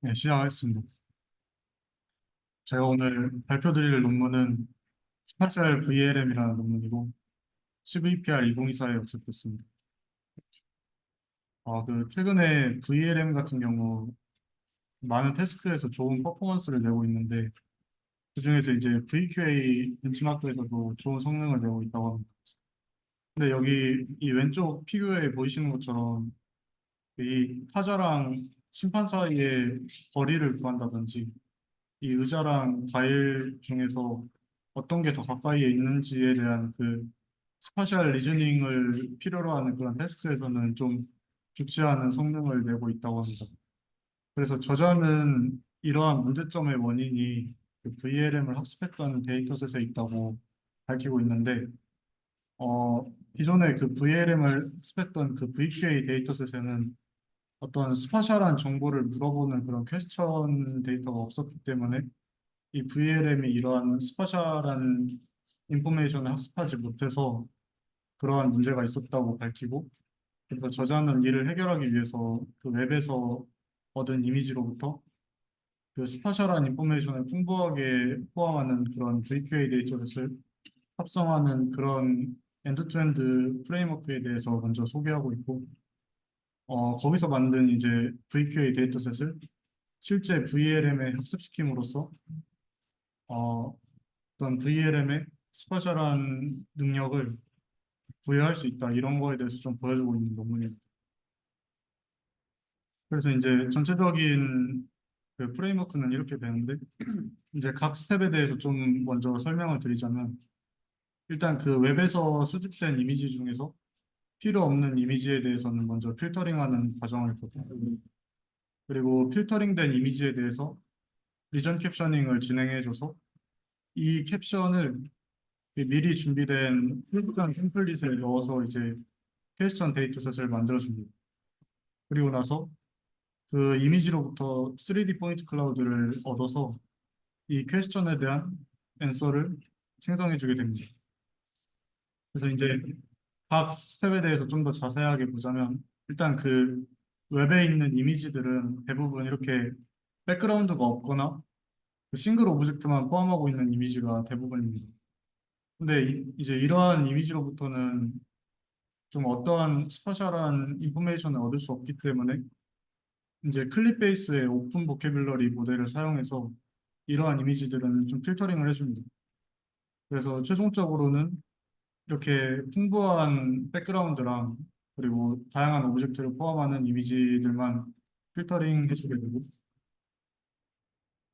네, 시작하겠습니다. 제가 오늘 발표드릴 논문은 스파셜 VLM이라는 논문이고 CVPR 2024에 역습됐습니다. 최근에 VLM 같은 경우 많은 태스크에서 좋은 퍼포먼스를 내고 있는데 그중에서 이제 VQA 벤치마크에서도 좋은 성능을 내고 있다고 합니다. 근데 여기 이 왼쪽 피규어에 보이시는 것처럼 이 타자랑 심판 사이의 거리를 구한다든지 이 의자랑 과일 중에서 어떤 게 더 가까이에 있는지에 대한 그 스파셜 리즈닝을 필요로 하는 그런 테스트에서는 좀 좋지 않은 성능을 내고 있다고 합니다. 그래서 저자는 이러한 문제점의 원인이 그 VLM을 학습했던 데이터셋에 있다고 밝히고 있는데, 기존에 그 VLM을 학습했던 그 VQA 데이터셋에는 어떤 스파셜한 정보를 물어보는 그런 퀘스천 데이터가 없었기 때문에 이 VLM이 이러한 스파셜한 인포메이션을 학습하지 못해서 그러한 문제가 있었다고 밝히고, 그래서 저자는 이를 해결하기 위해서 그 웹에서 얻은 이미지로부터 그 스파셜한 인포메이션을 풍부하게 포함하는 그런 VQA 데이터셋을 합성하는 그런 엔드-투-엔드 프레임워크에 대해서 먼저 소개하고 있고, 거기서 만든 이제 VQA 데이터셋을 실제 VLM에 학습시킴으로써 어떤 VLM의 스파셜한 능력을 부여할 수 있다. 이런 거에 대해서 좀 보여주고 있는 논문입니다. 그래서 이제 전체적인 그 프레임워크는 이렇게 되는데, 이제 각 스텝에 대해서 좀 먼저 설명을 드리자면, 일단 그 웹에서 수집된 이미지 중에서 필요 없는 이미지에 대해서는 먼저 필터링하는 과정을 거쳐요. 그리고 필터링된 이미지에 대해서 리전 캡셔닝을 진행해줘서 이 캡션을 미리 준비된 필기전 템플릿에 넣어서 이제 퀘스천 데이터셋을 만들어줍니다. 그리고 나서 그 이미지로부터 3D 포인트 클라우드를 얻어서 이 퀘스천에 대한 앤서를 생성해주게 됩니다. 그래서 이제 각 스텝에 대해서 좀 더 자세하게 보자면, 일단 그 웹에 있는 이미지들은 대부분 이렇게 백그라운드가 없거나 그 싱글 오브젝트만 포함하고 있는 이미지가 대부분입니다. 근데 이제 이러한 이미지로부터는 좀 어떠한 스파셜한 인포메이션을 얻을 수 없기 때문에 이제 클립 베이스의 오픈 보캐뷸러리 모델을 사용해서 이러한 이미지들은 좀 필터링을 해줍니다. 그래서 최종적으로는 이렇게 풍부한 백그라운드랑 그리고 다양한 오브젝트를 포함하는 이미지들만 필터링 해주게 되고,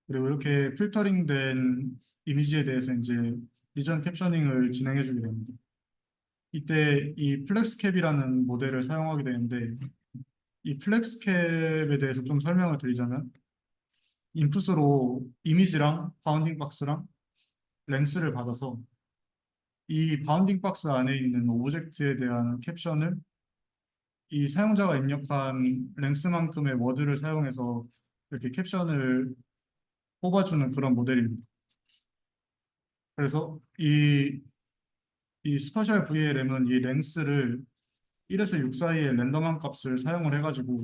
그리고 이렇게 필터링된 이미지에 대해서 이제 리전 캡셔닝을 진행해주게 됩니다. 이때 이 플렉스캡이라는 모델을 사용하게 되는데, 이 플렉스캡에 대해서 좀 설명을 드리자면, 인풋으로 이미지랑 바운딩 박스랑 랭스를 받아서 이 바운딩 박스 안에 있는 오브젝트에 대한 캡션을 이 사용자가 입력한 랭스만큼의 워드를 사용해서 이렇게 캡션을 뽑아주는 그런 모델입니다. 그래서 이 스파셜 VLM은 이 랭스를 1에서 6 사이의 랜덤한 값을 사용을 해가지고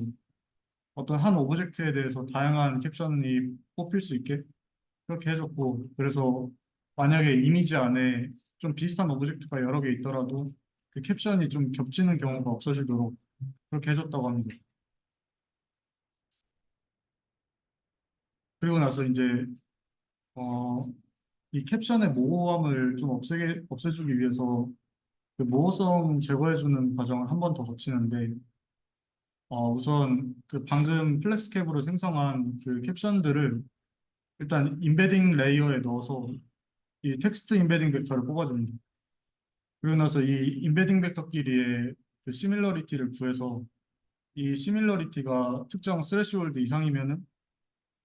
어떤 한 오브젝트에 대해서 다양한 캡션이 뽑힐 수 있게 그렇게 해줬고, 그래서 만약에 이미지 안에 좀 비슷한 오브젝트가 여러 개 있더라도 그 캡션이 좀 겹치는 경우가 없어지도록 그렇게 해줬다고 합니다. 그리고 나서 이제 어, 이 캡션의 모호함을 좀 없애주기 위해서 그 모호성 제거해주는 과정을 한 번 더 거치는데, 우선 그 방금 플렉스캡으로 생성한 그 캡션들을 일단 임베딩 레이어에 넣어서 이 텍스트 임베딩 벡터를 뽑아줍니다. 그리고 나서 이 임베딩 벡터끼리의 그 시밀러리티를 구해서 이 시밀러리티가 특정 스레시홀드 이상이면은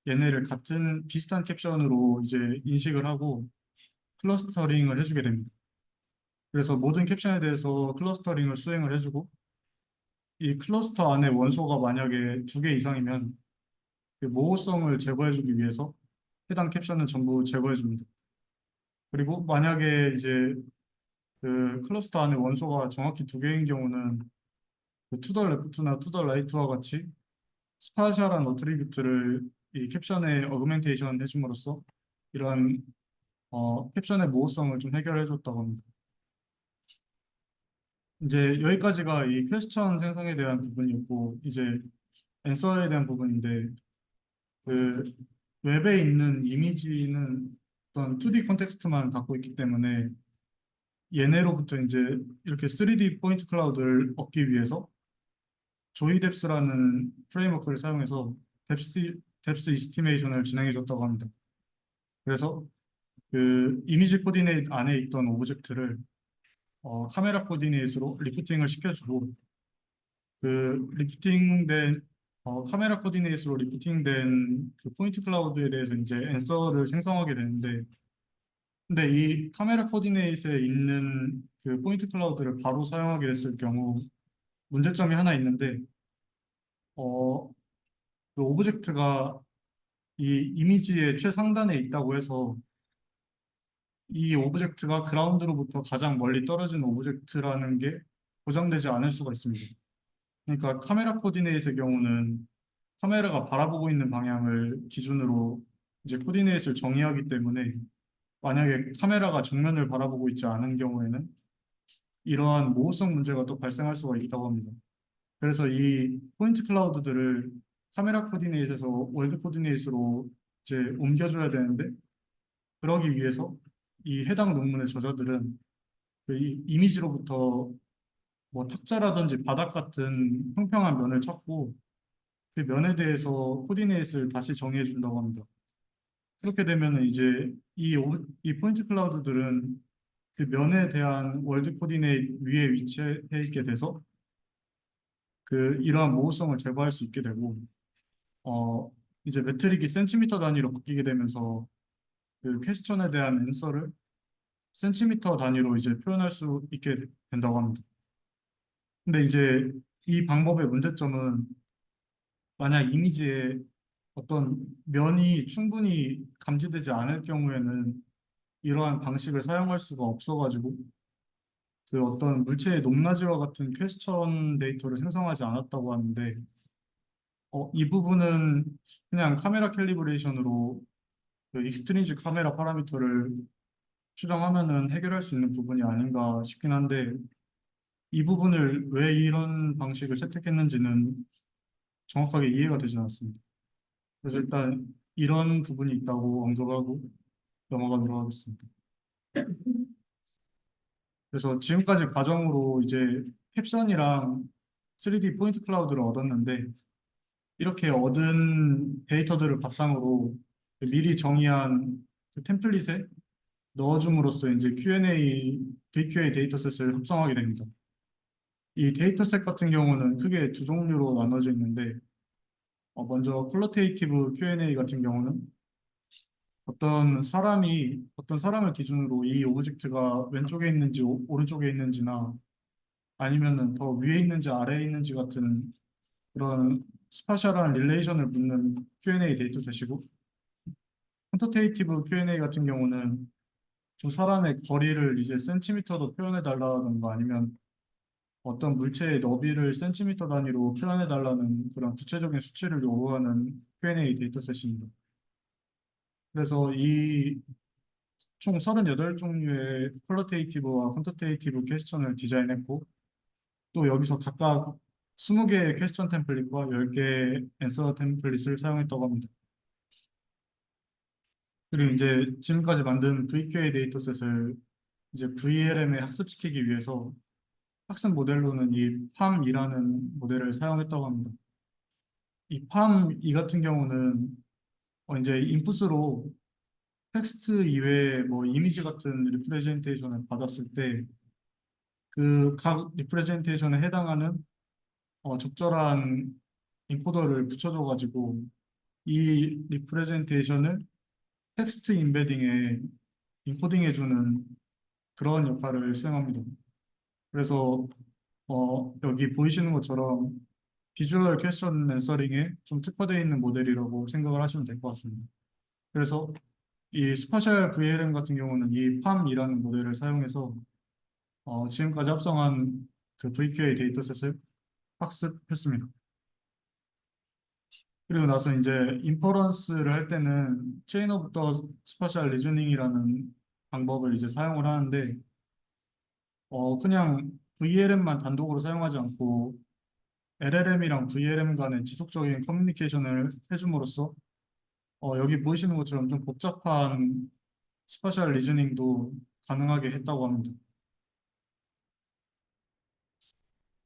얘네를 같은 비슷한 캡션으로 이제 인식을 하고 클러스터링을 해주게 됩니다. 그래서 모든 캡션에 대해서 클러스터링을 수행을 해주고, 이 클러스터 안에 원소가 만약에 2개 이상이면 그 모호성을 제거해주기 위해서 해당 캡션은 전부 제거해줍니다. 그리고 만약에 이제 그 클러스터 안에 원소가 정확히 2개인 경우는 그 투더 레프트나 투더 라이트와 같이 스파셜한 어트리뷰트를 이 캡션에 어그멘테이션 해줌으로써 이런 캡션의 모호성을 좀 해결해줬다고 합니다. 이제 여기까지가 이 퀘스천 생성에 대한 부분이었고 이제 앤서에 대한 부분인데 그 웹에 있는 이미지는 어떤 2D 컨텍스트만 갖고 있기 때문에 얘네로부터 이제 이렇게 3D 포인트 클라우드를 얻기 위해서 조이뎁스라는 프레임워크를 사용해서 뎁스 이스티메이션을 진행해 줬다고 합니다. 그래서 그 이미지 코디네이트 안에 있던 오브젝트를 카메라 코디네이트로 리프팅을 시켜주고 그 리프팅된 카메라 코디네이트로 리프팅된 그 포인트 클라우드에 대해서 이제 앤서를 생성하게 되는데 근데 이 카메라 코디네이트에 있는 그 포인트 클라우드를 바로 사용하게 됐을 경우 문제점이 하나 있는데 어, 그 오브젝트가 이 이미지의 최상단에 있다고 해서 이 오브젝트가 그라운드로부터 가장 멀리 떨어진 오브젝트라는 게 보장되지 않을 수가 있습니다. 그러니까 카메라 코디네이트의 경우는 카메라가 바라보고 있는 방향을 기준으로 이제 코디네이트를 정의하기 때문에 만약에 카메라가 정면을 바라보고 있지 않은 경우에는 이러한 모호성 문제가 또 발생할 수가 있다고 합니다. 그래서 이 포인트 클라우드들을 카메라 코디네이트에서 월드 코디네이트로 이제 옮겨줘야 되는데 그러기 위해서 이 해당 논문의 저자들은 그 이미지로부터 뭐 탁자라든지 바닥 같은 평평한 면을 찾고 그 면에 대해서 코디네이트를 다시 정의해 준다고 합니다. 그렇게 되면 이제 이 포인트 클라우드들은 그 면에 대한 월드 코디네이트 위에 위치해 있게 돼서 그 이러한 모호성을 제거할 수 있게 되고 어 이제 매트릭이 센티미터 단위로 바뀌게 되면서 그 퀘스천에 대한 앤서를 센티미터 단위로 이제 표현할 수 있게 된다고 합니다. 근데 이제 이 방법의 문제점은 만약 이미지에 어떤 면이 충분히 감지되지 않을 경우에는 이러한 방식을 사용할 수가 없어가지고 그 어떤 물체의 높낮이와 같은 퀘스천 데이터를 생성하지 않았다고 하는데 이 부분은 그냥 카메라 캘리브레이션으로 그 익스트린식 카메라 파라미터를 추정하면은 해결할 수 있는 부분이 아닌가 싶긴 한데 이 부분을 왜 이런 방식을 채택했는지는 정확하게 이해가 되지 않았습니다. 그래서 일단 이런 부분이 있다고 언급하고 넘어가도록 하겠습니다. 그래서 지금까지 과정으로 이제 캡션이랑 3D 포인트 클라우드를 얻었는데 이렇게 얻은 데이터들을 바탕으로 미리 정의한 그 템플릿에 넣어줌으로써 이제 Q&A, VQA 데이터셋을 합성하게 됩니다. 이 데이터셋 같은 경우는 크게 두 종류로 나눠져 있는데 먼저 퀄리테이티브 Q&A 같은 경우는 어떤 사람을 기준으로 이 오브젝트가 왼쪽에 있는지 오른쪽에 있는지나 아니면은 더 위에 있는지 아래에 있는지 같은 그런 스파셜한 릴레이션을 묻는 Q&A 데이터셋이고 퀀터테이티브 Q&A 같은 경우는 두 사람의 거리를 이제 센티미터로 표현해 달라던가 아니면 어떤 물체의 너비를 센티미터 단위로 표현해 달라는 그런 구체적인 수치를 요구하는 Q&A 데이터셋입니다. 그래서 이 총 38종류의 퀄리테이티브와 퀀터테이티브 퀘스천을 디자인했고 또 여기서 각각 20개의 퀘스천 템플릿과 10개의 앤서 템플릿을 사용했다고 합니다. 그리고 이제 지금까지 만든 VQA 데이터셋을 이제 VLM에 학습시키기 위해서 학습 모델로는 이 팜2라는 모델을 사용했다고 합니다. 이 팜2 같은 경우는 이제 인풋으로 텍스트 이외에 뭐 이미지 같은 리프레젠테이션을 받았을 때 그 각 리프레젠테이션에 해당하는 적절한 인코더를 붙여줘가지고 이 리프레젠테이션을 텍스트 인베딩에 인코딩해주는 그런 역할을 수행합니다. 그래서 여기 보이시는 것처럼 비주얼 퀘스천 앤서링에 좀 특화되어 있는 모델이라고 생각을 하시면 될 것 같습니다. 그래서 이 스파셜 VLM 같은 경우는 이 팜이라는 모델을 사용해서 지금까지 합성한 그 VQA 데이터셋을 학습했습니다. 그리고 나서 이제 인퍼런스를 할 때는 체인 오브 더 스파셜 리저닝이라는 방법을 이제 사용을 하는데 그냥 VLM만 단독으로 사용하지 않고 LLM이랑 VLM 간의 지속적인 커뮤니케이션을 해줌으로써 여기 보이시는 것처럼 좀 복잡한 스파셜 리저닝도 가능하게 했다고 합니다.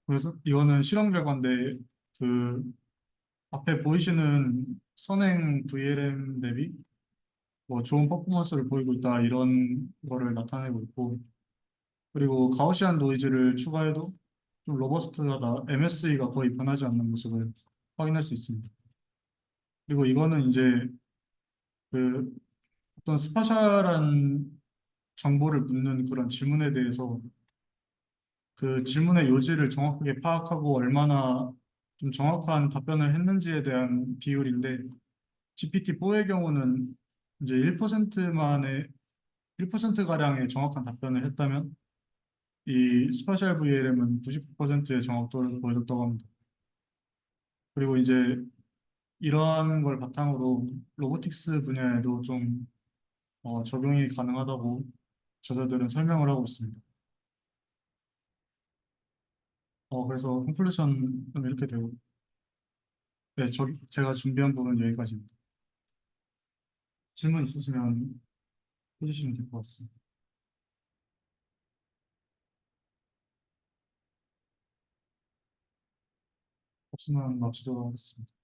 그래서 이거는 실험 결과인데 그 앞에 보이시는 선행 VLM 대비 뭐 좋은 퍼포먼스를 보이고 있다 이런 거를 나타내고 있고 그리고 가우시안 노이즈를 추가해도 좀 로버스트하다 MSE가 거의 변하지 않는 모습을 확인할 수 있습니다. 그리고 이거는 이제 그 어떤 스파셜한 정보를 묻는 그런 질문에 대해서 그 질문의 요지를 정확하게 파악하고 얼마나 좀 정확한 답변을 했는지에 대한 비율인데 GPT-4의 경우는 이제 1%만의 1%가량의 정확한 답변을 했다면 이 스파셜 VLM은 99%의 정확도를 보여줬다고 합니다. 그리고 이제 이러한 걸 바탕으로 로보틱스 분야에도 좀 적용이 가능하다고 저자들은 설명을 하고 있습니다. 그래서 콘클루션은 이렇게 되고, 네, 제가 준비한 부분 여기까지입니다. 질문 있으시면 해주시면 될 것 같습니다. 없으면 마치도록 하겠습니다.